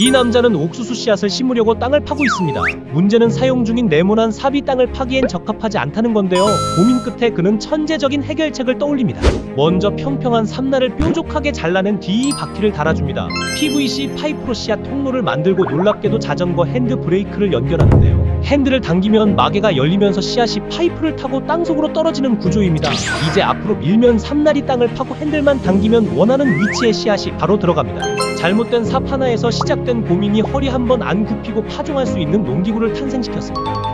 이 남자는 옥수수 씨앗을 심으려고 땅을 파고 있습니다. 문제는 사용 중인 네모난 삽이 땅을 파기엔 적합하지 않다는 건데요. 고민 끝에 그는 천재적인 해결책을 떠올립니다. 먼저 평평한 삼날을 뾰족하게 잘라낸 뒤 바퀴를 달아줍니다. PVC 파이프로 씨앗 통로를 만들고 놀랍게도 자전거 핸드 브레이크를 연결하는데요. 핸들을 당기면 마개가 열리면서 씨앗이 파이프를 타고 땅속으로 떨어지는 구조입니다. 이제 앞으로 밀면 삼날이 땅을 파고 핸들만 당기면 원하는 위치에 씨앗이 바로 들어갑니다. 잘못된 삽 하나에서 시작된 고민이 허리 한번 안 굽히고 파종할 수 있는 농기구를 탄생시켰습니다.